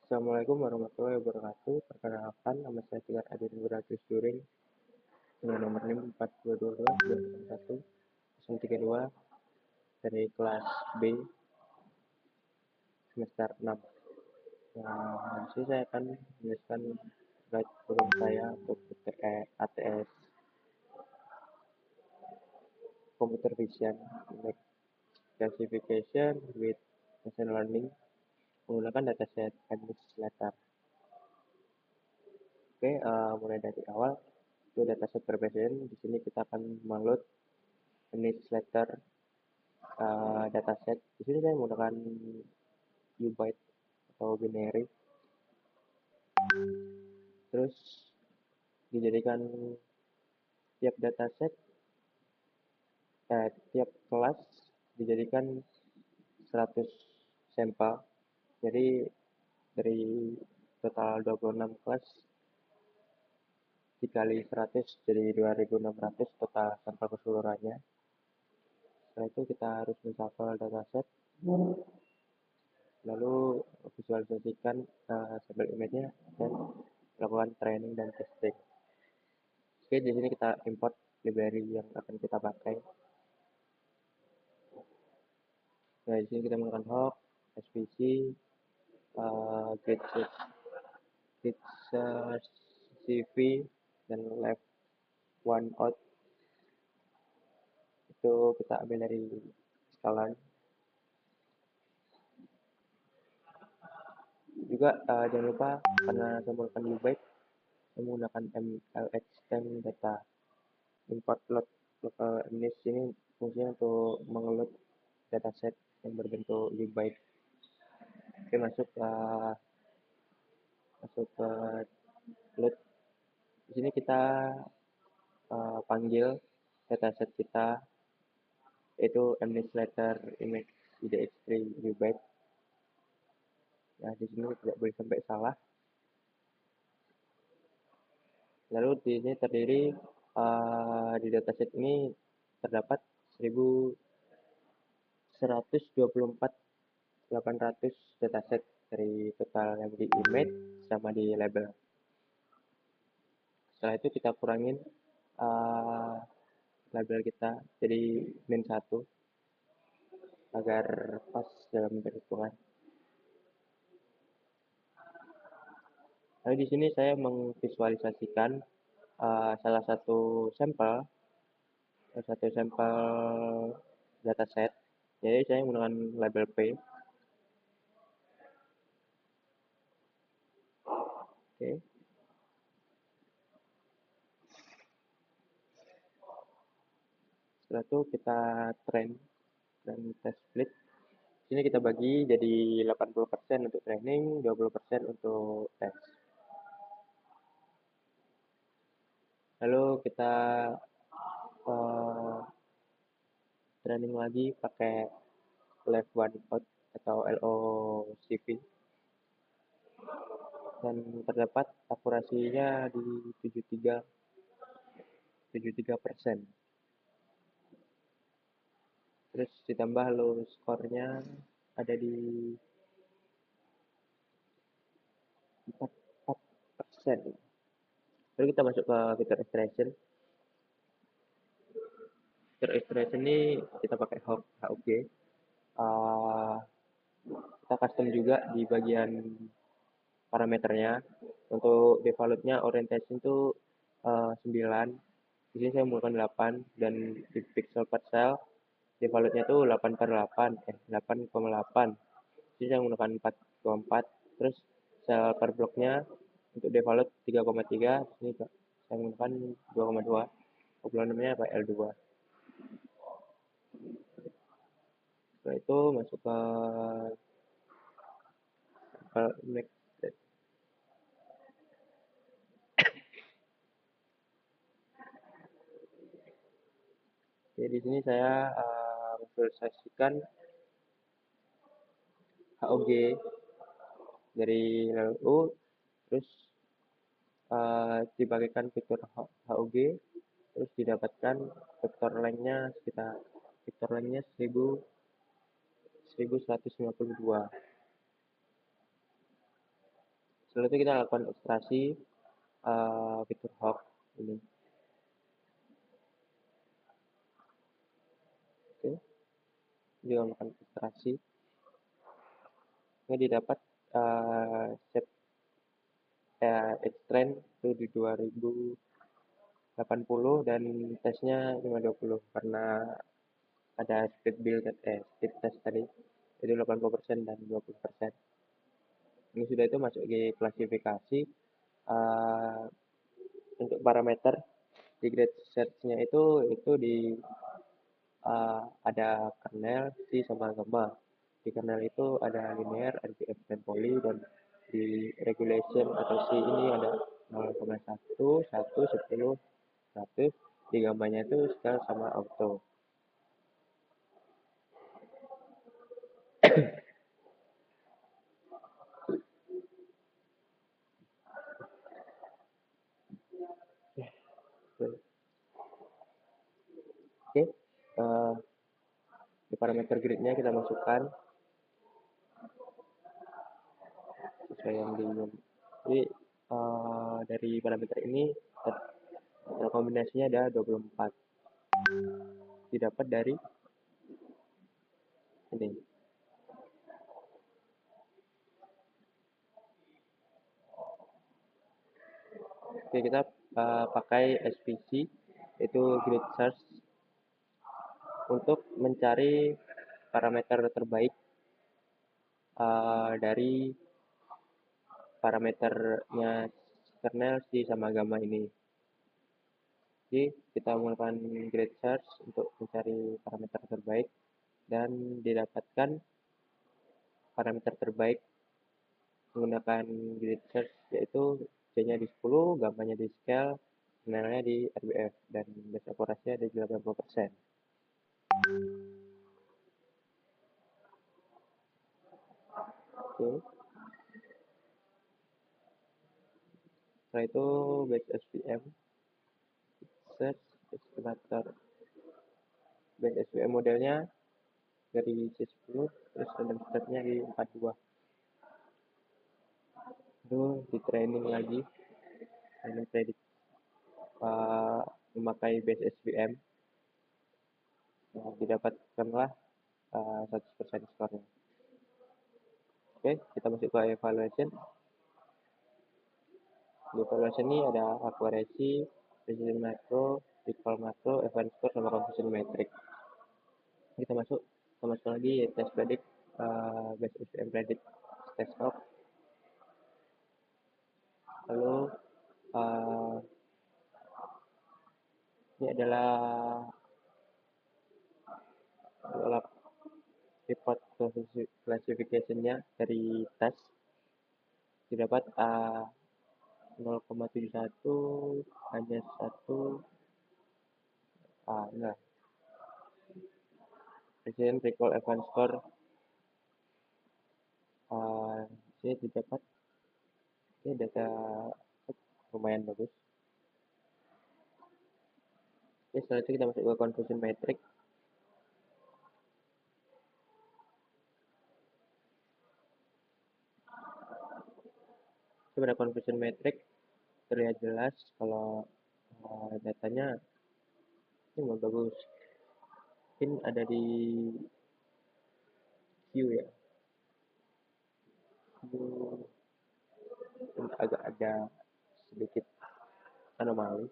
Assalamualaikum warahmatullahi wabarakatuh. Perkenalkan, nama saya Tigar Adin Beratus Juring dengan nomor NIM 4222 dari kelas B semester 6. Nah, di sini saya akan menjelaskan terkait program saya untuk ATS Computer Vision Image Classification with Machine Learning menggunakan dataset newsletter. Oke, mulai dari awal itu dataset preparation. Di sini kita akan download newsletter dataset. Di sini saya menggunakan UByte atau binary. Terus dijadikan tiap dataset, tiap kelas dijadikan 100 sampel. Jadi dari total 26 kelas dikali 100 jadi 2600 total sampel keseluruhannya. Setelah itu kita harus mencapai dataset, lalu visualisasikan sampel image-nya dan melakukan training dan testing. Oke, di sini kita import library yang akan kita pakai. Nah, di sini kita menggunakan hawk, SVC, git CV, dan left one out. Itu kita ambil dari scalan. Juga jangan lupa karena saya menggunakan UByte, saya menggunakan mlextend data. Import local image ini fungsinya untuk mengeload dataset yang berbentuk UByte. Oke, masuk ke load. Di sini kita panggil dataset kita yaitu mnewsletter image idx3 UByte. Nah, di sini tidak boleh sampai salah. Lalu di sini terdiri di dataset ini terdapat 1124.800 dataset dari total yang di image sama di label. Setelah itu kita kurangin label kita jadi -1 agar pas dalam perhitungan. Lalu di sini saya memvisualisasikan salah satu sampel dataset. Jadi saya menggunakan label P. Oke. Setelah itu kita train dan test split. Sini kita bagi jadi 80% untuk training, 20% untuk test. Lalu kita training lagi pakai left one out atau LOCV, dan terdapat akurasinya di 73%. Terus ditambah low skornya ada di 4%. Lalu kita masuk ke fitur extraction. Fitur extraction ini kita pakai HOG. Kita custom juga di bagian parameternya. Untuk defaultnya orientation itu 9. Di sini saya menggunakan 8, dan di pixel per cell defaultnya itu 8,8. Di sini saya menggunakan 4,4. Terus cell per blocknya untuk default 3,3. Di sini saya menggunakan 2,2. Volume-nya apa L2. Setelah itu masuk ke next. Jadi di sini saya visualisasikan HOG dari lalu, terus dibagikan fitur HOG, terus didapatkan vektor length-nya sekitar 1152. Setelah itu kita lakukan ekstraksi fitur hawk ini. Oke, dia melakukan ekstraksi. Ini didapat shape extrend itu di 2080 dan tesnya 520 karena ada speed test tadi itu 80% dan 20%. Ini sudah itu masuk di klasifikasi uh, untuk parameter di grade search-nya itu di ada kernel, C sama gamma. Di kernel itu ada linear, RGF dan poly, dan di regulation atau C ini ada 0,1, 1, 10, 100. Di gammanya itu scale sama auto. Oke, di parameter gridnya kita masukkan sesuai yang di. Jadi dari parameter ini kombinasinya ada 24. Didapat dari ini. Oke, kita pakai SVC itu grid search untuk mencari parameter terbaik dari parameternya kernel C sama gamma ini. Jadi kita melakukan grid search untuk mencari parameter terbaik dan didapatkan parameter terbaik menggunakan grid search yaitu C-nya di 10, gammanya di scale, kernelnya di RBF dan base akurasinya di 80%. Oke. Setelah itu base SVM search estimator. Base SVM modelnya dari C10 terus random stepnya di 42. Itu di training lagi training predict memakai base SVM didapatkanlah 100% skornya. Oke, kita masuk ke evaluation. Di evaluation ini ada accuracy, precision macro, recall macro, event score, sama confusion metric. Kita masuk lagi ya, test predict, base SVM predict, test scope. Lalu ini adalah report classification-nya dari tes. Didapat 0,71 hanya satu enggak. Precision recall event score ini didapat ini data lumayan bagus. Oke, setelah itu kita masuk ke confusion metric. Pada confusion metric terlihat jelas kalau datanya ini bagus. Mungkin ada di Q ya. Q agak ada sedikit anomali.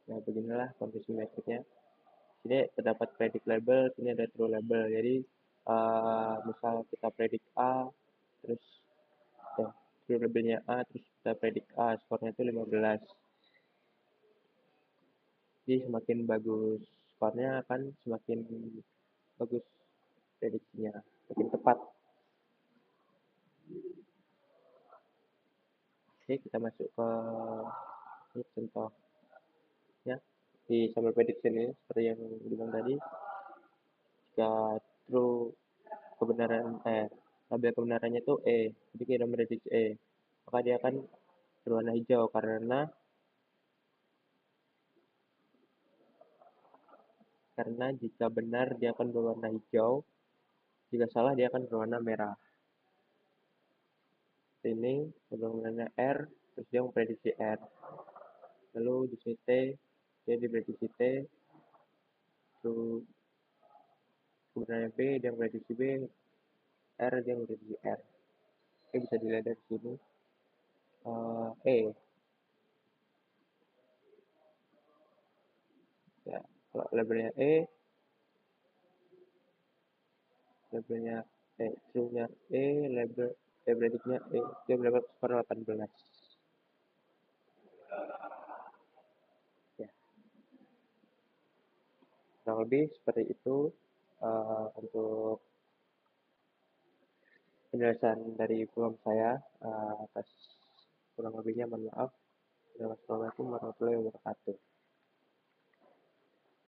Nah, beginilah confusion metricnya. Sini terdapat predict label, sini ada true label. Jadi misal kita predict A, terus true labelnya A, terus kita predict A, skornya itu 15. Jadi semakin bagus skornya akan semakin bagus prediksinya, semakin tepat. Oke, kita masuk ke ini contoh ya di sample prediction ini seperti yang bilang tadi, jika true kebenaran label kebenarannya itu E, jadi kita memprediksi E, maka dia akan berwarna hijau karena jika benar dia akan berwarna hijau, jika salah dia akan berwarna merah. streaming, kebangunannya R, terus dia memprediksi R. Lalu di sini T, dia diprediksi T, terus kebangunannya B, dia memprediksi B, R, dia memprediksi R. Oke, bisa dilihat dari sini. E, ya, kalau labelnya E, labelnya true-nya label prediknya dia berdapat skor 18. Ya, kurang lebih seperti itu untuk penjelasan dari program saya. Atas kurang lebihnya mohon maaf. Wassalamualaikum warahmatullahi wabarakatuh.